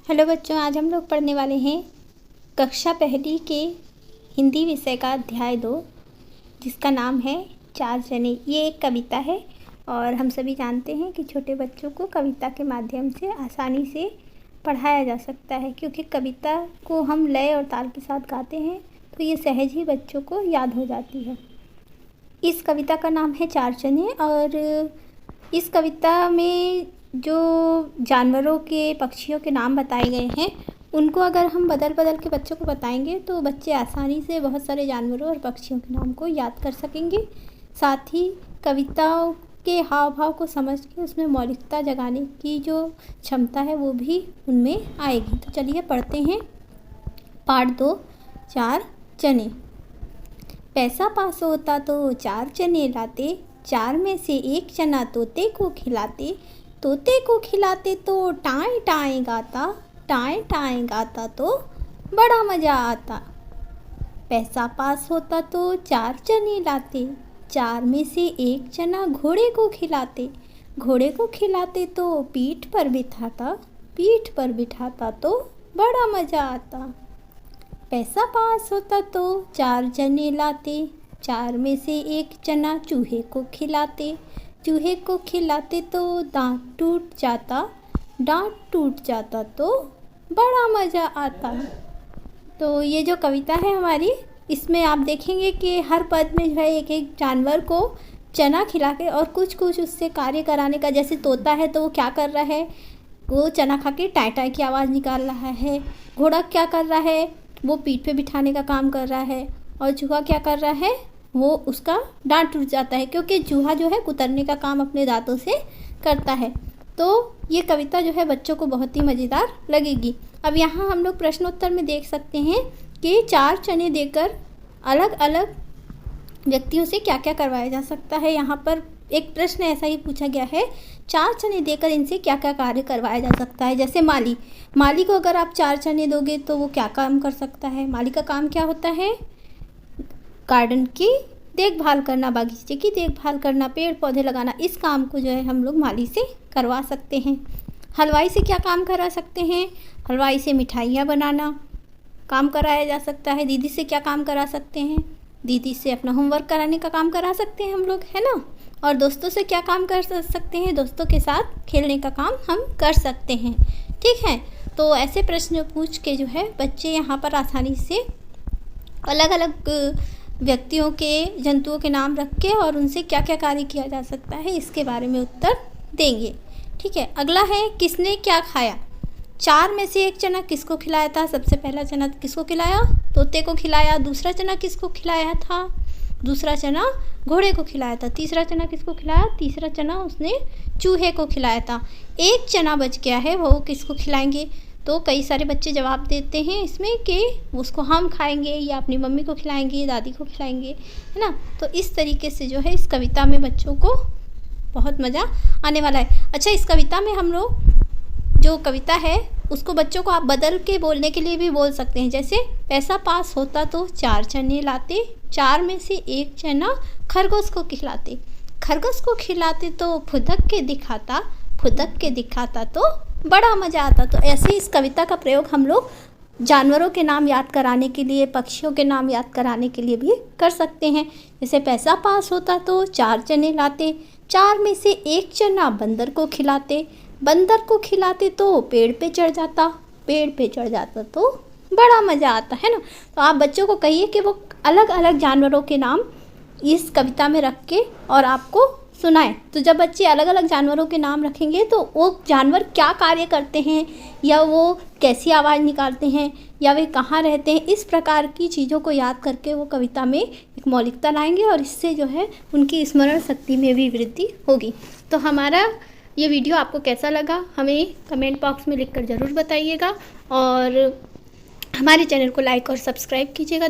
Hello बच्चों, आज हम लोग पढ़ने वाले हैं कक्षा पहली के हिंदी विषय का अध्याय 2, जिसका नाम है चार चने। ये एक कविता है और हम सभी जानते हैं कि छोटे बच्चों को कविता के माध्यम से आसानी से पढ़ाया जा सकता है, क्योंकि कविता को हम लय और ताल के साथ गाते हैं तो ये सहज ही बच्चों को याद हो जाती है। इस कविता का नाम है चार चने और इस कविता में जो जानवरों के, पक्षियों के नाम बताए गए हैं उनको अगर हम बदल बदल के बच्चों को बताएंगे तो बच्चे आसानी से बहुत सारे जानवरों और पक्षियों के नाम को याद कर सकेंगे। साथ ही कविताओं के हाव भाव को समझ के उसमें मौलिकता जगाने की जो क्षमता है वो भी उनमें आएगी। तो चलिए पढ़ते हैं पाठ 2, चार चने। पैसा पास होता तो चार चने लाते, चार में से एक चना तोते को खिलाते, तोते को खिलाते तो टाएं टाएं गाता, टाएं टाएं गाता तो बड़ा मज़ा आता। पैसा पास होता तो चार चने लाते, चार में से एक चना घोड़े को खिलाते, घोड़े को खिलाते तो पीठ पर बिठाता, पीठ पर बिठाता तो बड़ा मज़ा आता। पैसा पास होता तो चार चने लाते, चार में से एक चना चूहे को खिलाते, चूहे को खिलाते तो दांत टूट जाता, दांत टूट जाता तो बड़ा मज़ा आता। तो ये जो कविता है हमारी, इसमें आप देखेंगे कि हर पद में जो है एक एक जानवर को चना खिला के और कुछ कुछ उससे कार्य कराने का। जैसे तोता है तो वो क्या कर रहा है, वो चना खा के टाई टाई की आवाज़ निकाल रहा है। घोड़ा क्या कर रहा है, वो पीठ पे बिठाने का काम कर रहा है। और चूहा क्या कर रहा है, वो उसका दांत टूट जाता है, क्योंकि चूहा जो है कुतरने का काम अपने दांतों से करता है। तो ये कविता जो है बच्चों को बहुत ही मज़ेदार लगेगी। अब यहाँ हम लोग प्रश्नोत्तर में देख सकते हैं कि चार चने देकर अलग अलग व्यक्तियों से क्या क्या करवाया जा सकता है। यहाँ पर एक प्रश्न ऐसा ही पूछा गया है, चार चने देकर इनसे क्या क्या कार्य करवाया जा सकता है। जैसे माली को अगर आप चार चने दोगे तो वो क्या काम कर सकता है। माली का काम क्या होता है, गार्डन की देखभाल करना, बागीचे की देखभाल करना, पेड़ पौधे लगाना। इस काम को जो है हम लोग माली से करवा सकते हैं। हलवाई से क्या काम करा सकते हैं, हलवाई से मिठाइयाँ बनाना काम कराया जा सकता है। दीदी से क्या काम करा सकते हैं, दीदी से अपना होमवर्क कराने का काम करा सकते हैं हम लोग, है ना। और दोस्तों से क्या काम कर सकते हैं, दोस्तों के साथ खेलने का काम हम कर सकते हैं। ठीक है, तो ऐसे प्रश्न पूछ के जो है बच्चे यहाँ पर आसानी से अलग अलग व्यक्तियों के, जंतुओं के नाम रख के और उनसे क्या क्या कार्य किया जा सकता है इसके बारे में उत्तर देंगे। ठीक है, अगला है किसने क्या खाया। चार में से एक चना किसको खिलाया था। सबसे पहला चना किसको खिलाया, तोते को खिलाया। दूसरा चना किसको खिलाया था, दूसरा चना घोड़े को खिलाया था। तीसरा चना किसको खिलाया, तीसरा चना उसने चूहे को खिलाया था। एक चना बच गया है, वो किसको खिलाएंगे। तो कई सारे बच्चे जवाब देते हैं इसमें कि उसको हम खाएंगे या अपनी मम्मी को खिलाएंगे, दादी को खिलाएंगे, है ना। तो इस तरीके से जो है इस कविता में बच्चों को बहुत मज़ा आने वाला है। अच्छा, इस कविता में हम लोग जो कविता है उसको बच्चों को आप बदल के बोलने के लिए भी बोल सकते हैं। जैसे पैसा पास होता तो चार चने लाते, चार में से एक चना खरगोश को खिलाते, खरगोश को खिलाते तो फुदक के दिखाता, फुदक के दिखाता तो बड़ा मज़ा आता। तो ऐसे इस कविता का प्रयोग हम लोग जानवरों के नाम याद कराने के लिए, पक्षियों के नाम याद कराने के लिए भी कर सकते हैं। जैसे पैसा पास होता तो चार चने लाते, चार में से एक चना बंदर को खिलाते, बंदर को खिलाते तो पेड़ पे चढ़ जाता, पेड़ पे चढ़ जाता तो बड़ा मज़ा आता, है ना। तो आप बच्चों को कहिए कि वो अलग अलग जानवरों के नाम इस कविता में रख के और आपको सुनाएं। तो जब बच्चे अलग अलग जानवरों के नाम रखेंगे तो वो जानवर क्या कार्य करते हैं, या वो कैसी आवाज़ निकालते हैं, या वे कहाँ रहते हैं, इस प्रकार की चीज़ों को याद करके वो कविता में एक मौलिकता लाएंगे और इससे जो है उनकी स्मरण शक्ति में भी वृद्धि होगी। तो हमारा ये वीडियो आपको कैसा लगा हमें कमेंट बॉक्स में लिखकर ज़रूर बताइएगा और हमारे चैनल को लाइक और सब्सक्राइब कीजिएगा।